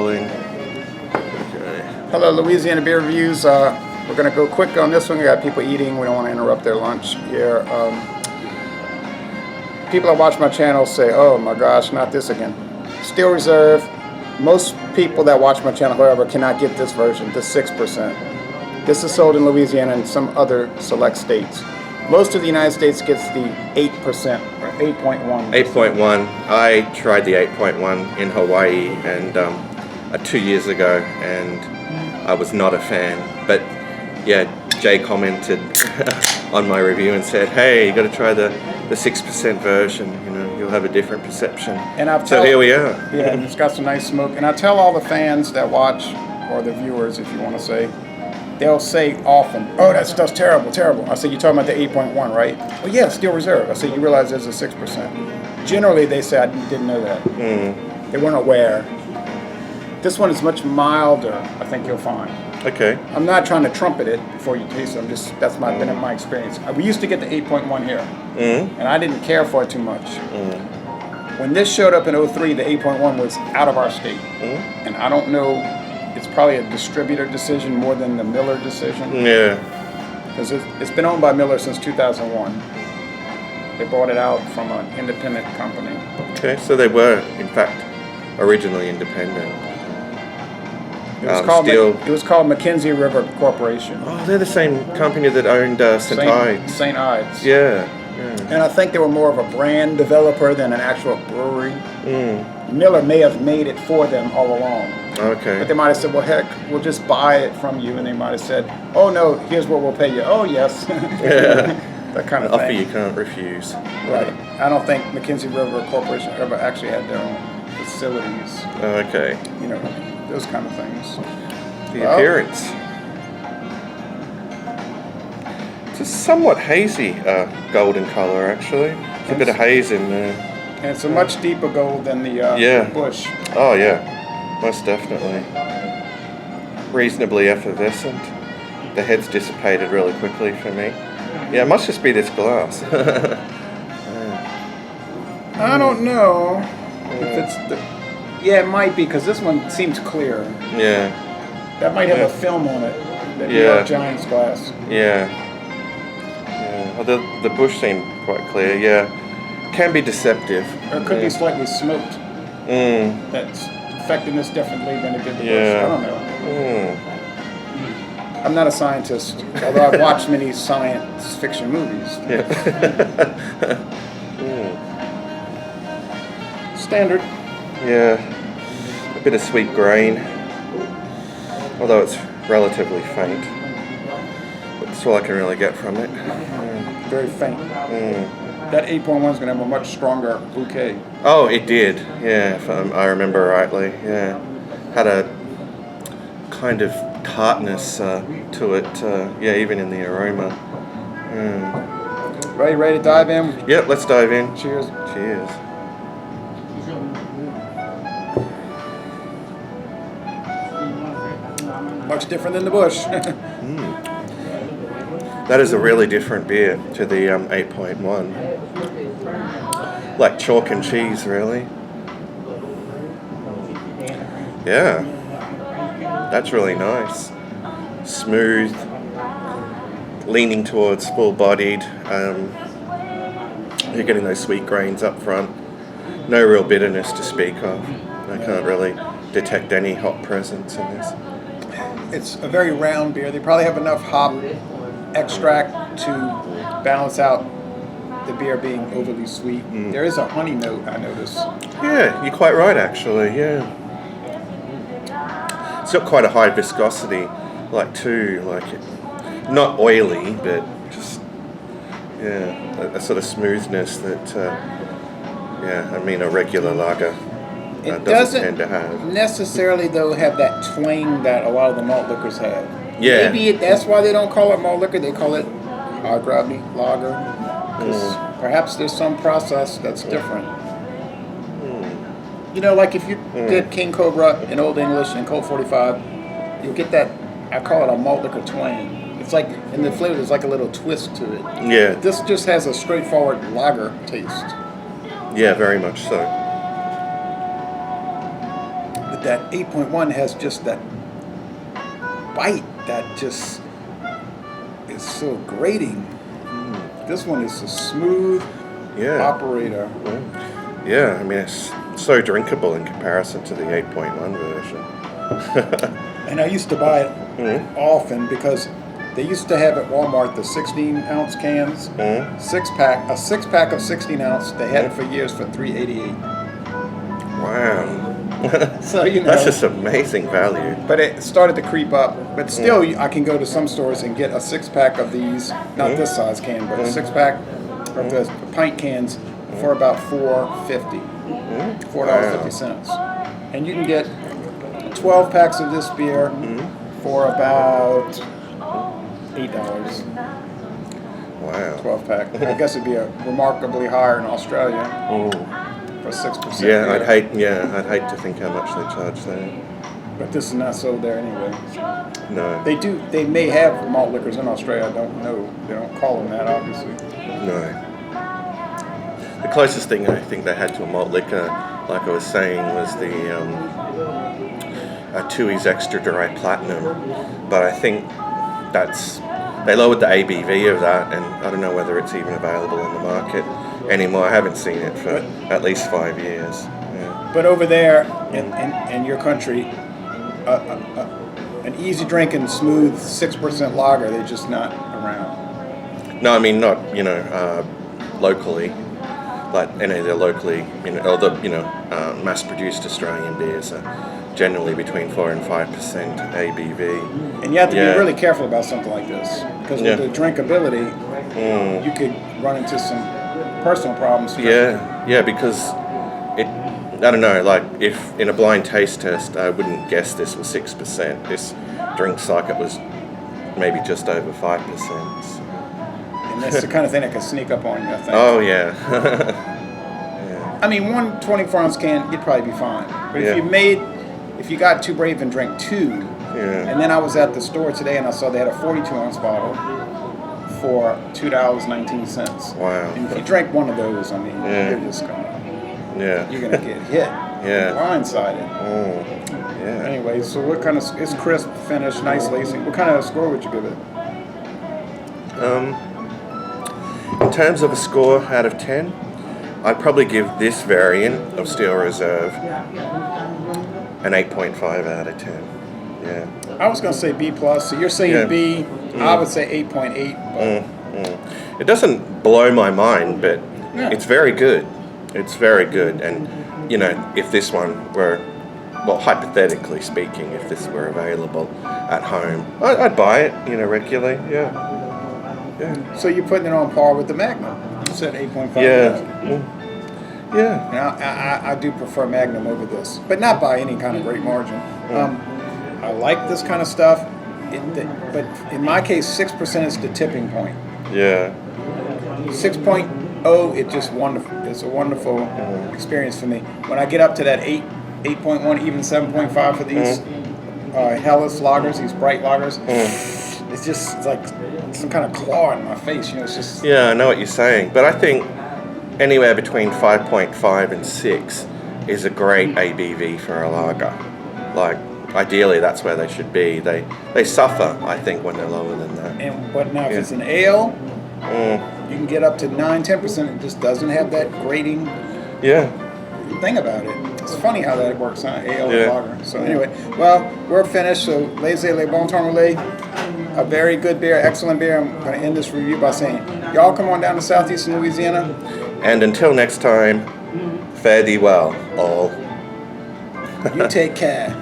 rolling. Okay. Hello, Louisiana Beer Reviews. We're going to go quick on this one. We got people eating. We don't want to interrupt their lunch here. People that watch my channel say, oh my gosh, not this again. Steel Reserve. Most people that watch my channel, however, cannot get this version, the 6%. This is sold in Louisiana and some other select states. Most of the United States gets the 8% or 8.1. 8.1. I tried the 8.1 in Hawaii and 2 years ago, and I was not a fan. But yeah, Jay commented on my review and said, "Hey, you got to try the 6% version. You know, you'll have a different perception." And so here we are. Yeah, and it's got some nice smoke. And I tell all the fans that watch, or the viewers, if you want to say, they'll say often, "Oh, that stuff's terrible, terrible." I say, "You're talking about the 8.1, right?" "Well, yeah, Steel Reserve." I say, "You realize there's a 6%." Generally, they say, "I didn't know that." They weren't aware. This one is much milder, I think you'll find. Okay. I'm not trying to trumpet it before you taste it. That's been my experience. We used to get the 8.1 here, and I didn't care for it too much. When this showed up in 03, the 8.1 was out of our state, and I don't know. It's probably a distributor decision more than the Miller decision. Yeah. Because it's been owned by Miller since 2001. They bought it out from an independent company. Okay, so they were, in fact, originally independent. It was called Mackenzie River Corporation. Oh, they're the same company that owned St. Ides. St. Ides. Yeah. And I think they were more of a brand developer than an actual brewery. Miller may have made it for them all along. Okay. But they might have said, well, heck, we'll just buy it from you. And they might have said, oh, no, here's what we'll pay you. Oh, yes. Yeah. That kind of offer thing. you can't refuse. Right. I don't think Mackenzie River Corporation ever actually had their own facilities. Okay. You know, those kind of things. The appearance. It's a somewhat hazy golden color, actually. There's a bit of haze in there. And it's a much deeper gold than the Bush. Oh, yeah. Most definitely. Reasonably effervescent. The head's dissipated really quickly for me. Yeah, it must just be this glass. I don't know if it's the... Yeah, it might be, because this one seems clear. Yeah. That might have a film on it. That New York Giants glass. Yeah. Well, the Bush seemed quite clear, yeah. Can be deceptive. Or it could be slightly smoked. That's affecting this differently than it did the Bush. I don't know. I'm not a scientist, although I've watched many science fiction movies. Yeah. Standard. Yeah. A bit of sweet grain, although it's relatively faint. That's all I can really get from it. Very faint. That 8.1 is going to have a much stronger bouquet. Oh, it did. Yeah, if I remember rightly. Yeah, had a kind of tartness to it. Yeah, even in the aroma. Ready to dive in? Yep, let's dive in. Cheers. Cheers. Much different than the Bush. That is a really different beer to the 8.1. Like chalk and cheese, really. Yeah. That's really nice. Smooth. Leaning towards full-bodied. You're getting those sweet grains up front. No real bitterness to speak of. I can't really detect any hop presence in this. It's a very round beer. They probably have enough hop extract to balance out the beer being overly sweet. There is a honey note, I notice. Yeah, you're quite right, actually. Yeah, it's got quite a high viscosity, like not oily, but just a sort of smoothness that I mean a regular lager It doesn't tend to have. necessarily, though, have that twang that a lot of the malt liquors have. Yeah. Maybe that's why they don't call it malt liquor. They call it high gravity lager. Because perhaps there's some process that's different. You know, like if you did King Cobra in Old English and Colt 45, you'll get that, I call it a malt liquor twang. It's like, in the flavor, there's like a little twist to it. Yeah. This just has a straightforward lager taste. Yeah, very much so. The that 8.1 has just that bite that just is so grating. This one is a smooth operator. Yeah, I mean, it's so drinkable in comparison to the 8.1 version. And I used to buy it often because they used to have at Walmart the 16-ounce cans, a six-pack of 16-ounce. They had it for years for $3.88. Wow. So, you know. That's just amazing value. But it started to creep up. But still, I can go to some stores and get a six-pack of these, not this size can, but a six-pack of the pint cans for about $4.50. $4.50. And you can get 12 packs of this beer for about $8. Wow. 12 pack. I guess it'd be remarkably higher in Australia for 6%. Yeah, I'd hate to think how much they charge there. But this is not sold there anyway. No. They may have malt liquors in Australia. I don't know. They don't call them that, obviously. No. The closest thing I think they had to a malt liquor, like I was saying, was the Tui's Extra Dry Platinum. But I think they lowered the ABV of that, and I don't know whether it's even available in the market anymore. I haven't seen it for at least 5 years. Yeah. But over there in your country, an easy drinking, smooth 6% lager, they're just not around. No, I mean not locally. Like any of the locally, mass-produced Australian beers are generally between 4 and 5% ABV. And you have to be really careful about something like this because with the drinkability, you could run into some personal problems. Yeah, because I don't know, like if in a blind taste test, I wouldn't guess this was 6%. This drinks like it was maybe just over 5%. And that's the kind of thing that can sneak up on you, I think. Oh, yeah. I mean, one 24-ounce can, you'd probably be fine. But if you got too brave and drank two, and then I was at the store today and I saw they had a 42-ounce bottle for $2.19. Wow. And if you drank one of those, I mean, you're just going you're going to get hit. Blindsided. Yeah. Anyway, so what kind of, it's crisp, finish, nice lacing. What kind of score would you give it? In terms of a score out of 10, I'd probably give this variant of Steel Reserve an 8.5 out of 10. Yeah. I was going to say B+, so you're saying B. I would say 8.8. It doesn't blow my mind, but it's very good. It's very good. And, if this one were, well, hypothetically speaking, if this were available at home, I'd buy it, regularly. Yeah. So you're putting it on par with the Magnum. You said 8.5. Yeah. Now, I do prefer Magnum over this, but not by any kind of great margin. I like this kind of stuff, but in my case, 6% is the tipping point. Yeah. 6.0, it's a wonderful experience for me. When I get up to that 8.1, even 7.5 for these Helles lagers, these bright lagers, it's just like some kind of claw in my face. It's just. Yeah, I know what you're saying, but I think anywhere between 5.5 and 6 is a great ABV for a lager. Like, ideally, that's where they should be. They suffer, I think, when they're lower than that. But now, if it's an ale, you can get up to 9-10%. It just doesn't have that grating thing about it. It's funny how that works, huh? Ale and lager. So anyway, well, we're finished. So, Laissez les bon temps relais. A very good beer, excellent beer. I'm going to end this review by saying, y'all come on down to southeastern Louisiana. And until next time, fare thee well, all. You take care.